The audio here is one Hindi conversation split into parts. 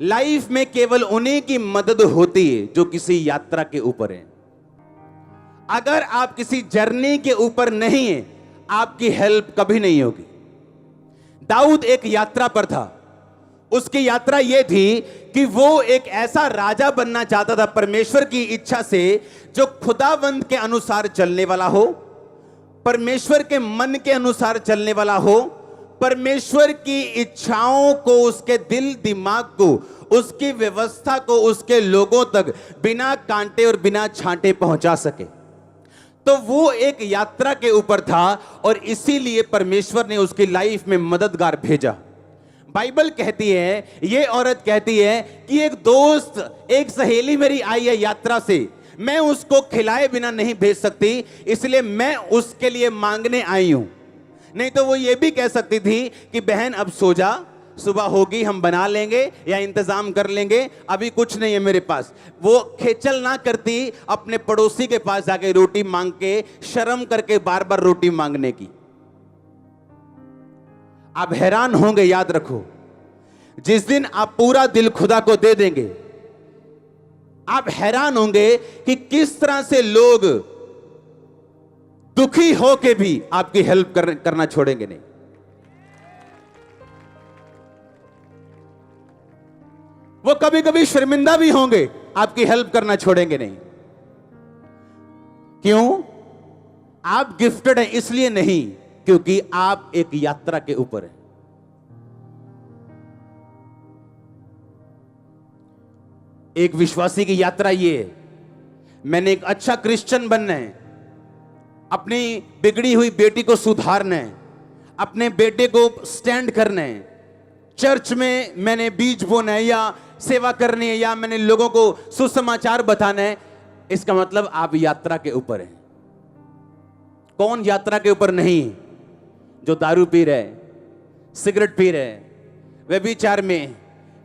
लाइफ में केवल उन्हीं की मदद होती है जो किसी यात्रा के ऊपर है। अगर आप किसी जर्नी के ऊपर नहीं है, आपकी हेल्प कभी नहीं होगी। दाऊद एक यात्रा पर था। उसकी यात्रा यह थी कि वो एक ऐसा राजा बनना चाहता था परमेश्वर की इच्छा से, जो खुदावंद के अनुसार चलने वाला हो, परमेश्वर के मन के अनुसार चलने वाला हो, परमेश्वर की इच्छाओं को, उसके दिल दिमाग को, उसकी व्यवस्था को उसके लोगों तक बिना कांटे और बिना छांटे पहुंचा सके। तो वो एक यात्रा के ऊपर था और इसीलिए परमेश्वर ने उसकी लाइफ में मददगार भेजा। बाइबल कहती है, ये औरत कहती है कि एक दोस्त, एक सहेली मेरी आई है यात्रा से, मैं उसको खिलाए बिना नहीं भेज सकती, इसलिए मैं उसके लिए मांगने आई हूं। नहीं तो वो ये भी कह सकती थी कि बहन अब सो जा, सुबह होगी हम बना लेंगे या इंतजाम कर लेंगे, अभी कुछ नहीं है मेरे पास। वो खेचल ना करती अपने पड़ोसी के पास जाके रोटी मांग के, शर्म करके बार बार रोटी मांगने की। आप हैरान होंगे, याद रखो, जिस दिन आप पूरा दिल खुदा को दे देंगे, आप हैरान होंगे कि किस तरह से लोग दुखी होके भी आपकी हेल्प करना छोड़ेंगे नहीं। वो कभी कभी शर्मिंदा भी होंगे, आपकी हेल्प करना छोड़ेंगे नहीं। क्यों? आप गिफ्टेड हैं इसलिए नहीं, क्योंकि आप एक यात्रा के ऊपर हैं। एक विश्वासी की यात्रा ये है, मैंने एक अच्छा क्रिश्चियन बनना है, अपनी बिगड़ी हुई बेटी को सुधारना है, अपने बेटे को स्टैंड करना है, चर्च में मैंने बीज बोना है या सेवा करनी है, या मैंने लोगों को सुसमाचार बताना है। इसका मतलब आप यात्रा के ऊपर हैं। कौन यात्रा के ऊपर नहीं? जो दारू पी रहे, सिगरेट पी रहे, व्यभिचार में,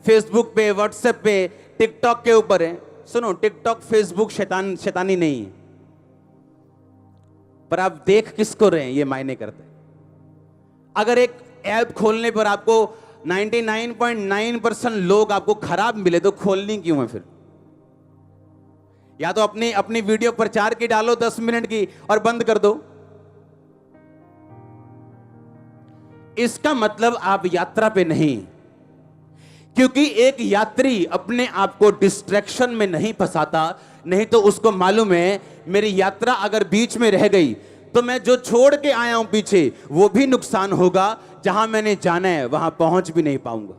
फेसबुक पे, व्हाट्सएप पे, टिकटॉक के ऊपर है। सुनो, टिकटॉक फेसबुक शैतानी नहीं है, पर आप देख किसको रहे हैं ये मायने करते हैं। अगर एक ऐप खोलने पर आपको 99.9% लोग आपको खराब मिले तो खोलनी क्यों है फिर? या तो अपनी वीडियो प्रचार की डालो 10 मिनट की और बंद कर दो। इसका मतलब आप यात्रा पे नहीं, क्योंकि एक यात्री अपने आप को डिस्ट्रैक्शन में नहीं फंसाता। नहीं तो उसको मालूम है मेरी यात्रा अगर बीच में रह गई तो मैं जो छोड़ के आया हूं पीछे वो भी नुकसान होगा, जहां मैंने जाना है वहां पहुंच भी नहीं पाऊंगा।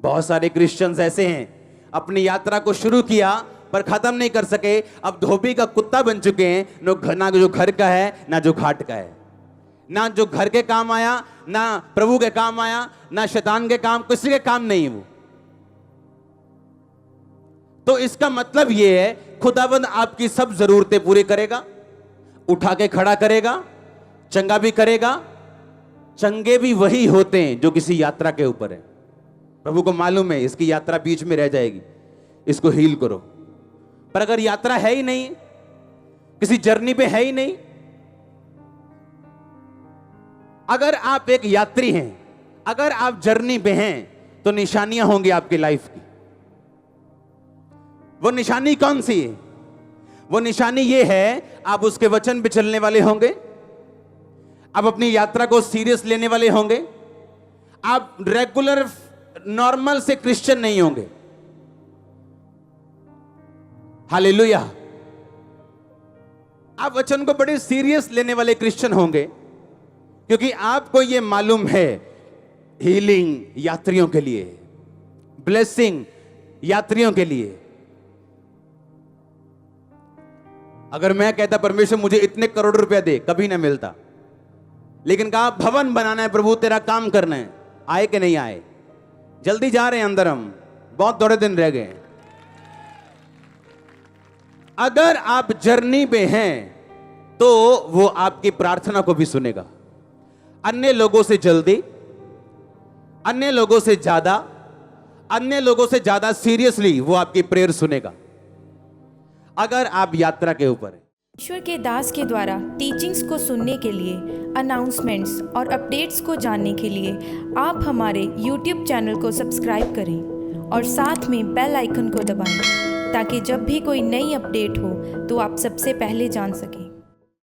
बहुत सारे क्रिश्चियंस ऐसे हैं, अपनी यात्रा को शुरू किया पर खत्म नहीं कर सके, अब धोबी का कुत्ता बन चुके हैं। ना जो घर का है ना जो घाट का है, ना जो घर के काम आया ना प्रभु के काम आया, ना शैतान के काम, किसी के काम नहीं वो। तो इसका मतलब यह है खुदावंद आपकी सब जरूरतें पूरी करेगा, उठा के खड़ा करेगा, चंगा भी करेगा। चंगे भी वही होते हैं जो किसी यात्रा के ऊपर है। प्रभु को मालूम है इसकी यात्रा बीच में रह जाएगी, इसको हील करो। पर अगर यात्रा है ही नहीं, किसी जर्नी पे है ही नहीं, अगर आप एक यात्री हैं, अगर आप जर्नी पे हैं, तो निशानियां होंगी आपकी लाइफ की। वो निशानी कौन सी है? वो निशानी ये है, आप उसके वचन पे चलने वाले होंगे, आप अपनी यात्रा को सीरियस लेने वाले होंगे, आप रेगुलर नॉर्मल से क्रिश्चियन नहीं होंगे। हालेलुया। आप वचन को बड़े सीरियस लेने वाले क्रिश्चियन होंगे, क्योंकि आपको यह मालूम है हीलिंग यात्रियों के लिए, ब्लेसिंग यात्रियों के लिए। अगर मैं कहता परमेश्वर मुझे इतने करोड़ रुपया दे, कभी ना मिलता। लेकिन कहा भवन बनाना है प्रभु, तेरा काम करना है। आए कि नहीं आए? जल्दी जा रहे हैं अंदर, हम बहुत थोड़े दिन रह गए। अगर आप जर्नी पे हैं तो वो आपकी प्रार्थना को भी सुनेगा। अन्य लोगों से जल्दी, अन्य लोगों से ज्यादा, अन्य लोगों से ज्यादा सीरियसली वो आपकी प्रेयर सुनेगा, अगर आप यात्रा के ऊपर हैं। ईश्वर के दास के द्वारा टीचिंग्स को सुनने के लिए, अनाउंसमेंट्स और अपडेट्स को जानने के लिए आप हमारे YouTube चैनल को सब्सक्राइब करें और साथ में बेल आइकन को दबाएं ताकि जब भी कोई नई अपडेट हो तो आप सबसे पहले जान सकें।